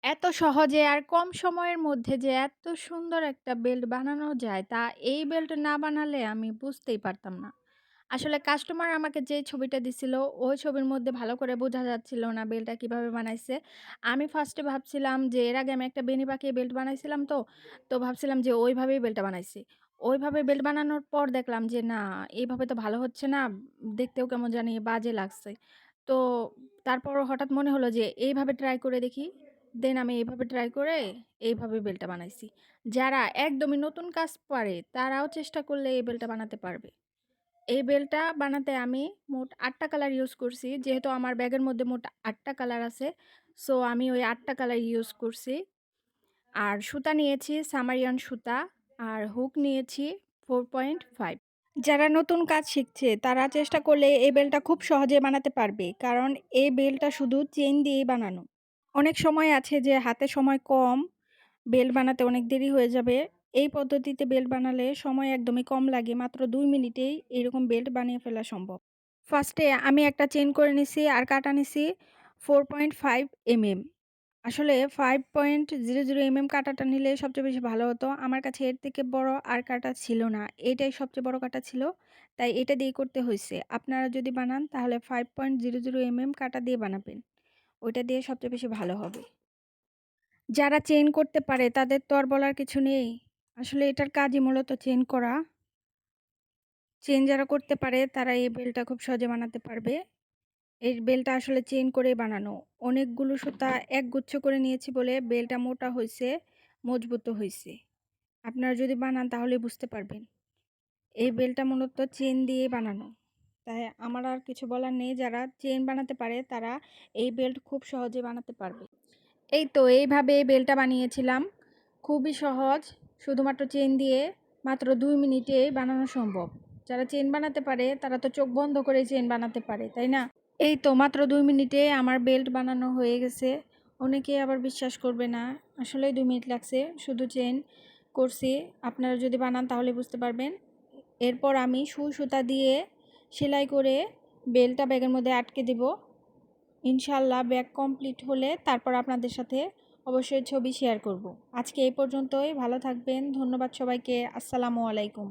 এত সহজে আর কম সময়ের মধ্যে যে এত সুন্দর একটা বেল্ট বানানো যায়, তা এই বেল্ট না বানালে আমি বুঝতেই পারতাম না। আসলে কাস্টমার আমাকে যে ছবিটা দিছিল, ওই ছবির মধ্যে ভালো করে বোঝা যাচ্ছিল না বেল্টটা কিভাবে বানাইছে। আমি ফার্স্টে ভাবছিলাম যে এর আগে আমি একটা বেনি পাকিয়ে বেল্ট বানাইছিলাম তো ভাবছিলাম যে ওইভাবেই বেল্টটা বানাইছি। ওইভাবে বেল্ট বানানোর পর দেখলাম যে না, এইভাবে তো ভালো হচ্ছে না। দেখতেও কেমন জানি বাজে লাগছে। তো তারপর হঠাৎ মনে হলো যে এইভাবে ট্রাই করে দেখি। দেন আমি এইভাবে ট্রাই করে এইভাবে বেলটা বানাইছি। যারা একদমই নতুন কাজ পারে তারাও চেষ্টা করলে এই বেলটা বানাতে পারবে। এই বেলটা বানাতে আমি মোট ৮ টা কালার ইউজ করছি। যেহেতু আমার ব্যাগের মধ্যে মোট ৮ টা কালার আছে। সো আমি ওই ৮ টা কালার ইউজ করছি। আর সুতা নিয়েছি সামারিয়ান সুতা, আর হুক নিয়েছি 4.5। যারা নতুন কাজ শিখছে তারা চেষ্টা করলে এই বেলটা খুব সহজে বানাতে পারবে। কারণ এই বেলটা শুধু চেইন দিয়েই বানানো। অনেক সময় আছে যে হাতে সময় কম, বেল বানাতে অনেক দেরি হয়ে যাবে। এই পদ্ধতিতে বেল্ট বানালে সময় একদমই কম লাগে। মাত্র ২ মিনিটেই এরকম বেল্ট বানিয়ে ফেলা সম্ভব। ফার্স্টে আমি একটা চেইন করে নিছি আর কাটা নিছি 4.5 এমএম। আসলে 5.00 এমএম কাঁটাটা নিলে সবচেয়ে বেশি ভালো হতো। আমার কাছে এর থেকে বড় আর কাঁটা ছিল না। এটাই সবচেয়ে বড় কাঁটা ছিল। তাই এটা দিয়েই করতে হইছে। আপনারা যদি বানান তাহলে 5.00 এমএম কাঁটা দিয়ে বানাবেন। ওইটা দিয়ে সবচেয়ে বেশি ভালো হবে। যারা চেইন করতে পারে তাদের তো আর বলার কিছু নেই। আসলে এটার কাজই মূলত চেইন করা। চেইন যারা করতে পারে তারা এই বেল্টটা খুব সহজে বানাতে পারবে। এই বেল্টটা আসলে চেইন করেই বানানো। অনেকগুলো সুতা একগুচ্ছ করে নিয়েছি বলে বেল্টটা মোটা হইছে, মজবুতও হইছে। আপনারা যদি বানান তাহলেই বুঝতে পারবেন। এই বেল্টটা মূলত চেইন দিয়েই বানানো। তাই আমার আর কিছু বলার নেই। যারা চেইন বানাতে পারে তারা এই বেল্ট খুব সহজে বানাতে পারবে। এই তো এইভাবে বেলটা বানিয়েছিলাম। খুবই সহজ। শুধুমাত্র চেইন দিয়ে মাত্র ২ মিনিটে বানানো সম্ভব। যারা চেইন বানাতে পারে তারা তো চোখ বন্ধ করে চেইন বানাতে পারে, তাই না? এই তো মাত্র ২ মিনিটে আমার বেল্ট বানানো হয়ে গেছে। অনেকে আবার বিশ্বাস করবে না। আসলেই ২ মিনিট লাগছে। শুধু চেইন করছি। আপনারা যদি বানান তাহলে বুঝতে পারবেন। এরপর আমি সুই সুতা দিয়ে সেলাই করে বেল্টটা ব্যাগের মধ্যে আটকে দিব। ইনশাআল্লাহ ব্যাগ কমপ্লিট হলে তারপর আপনাদের সাথে অবশ্যই ছবি শেয়ার করব। আজকে এই পর্যন্তই। ভালো থাকবেন। ধন্যবাদ সবাইকে। আসসালামু আলাইকুম।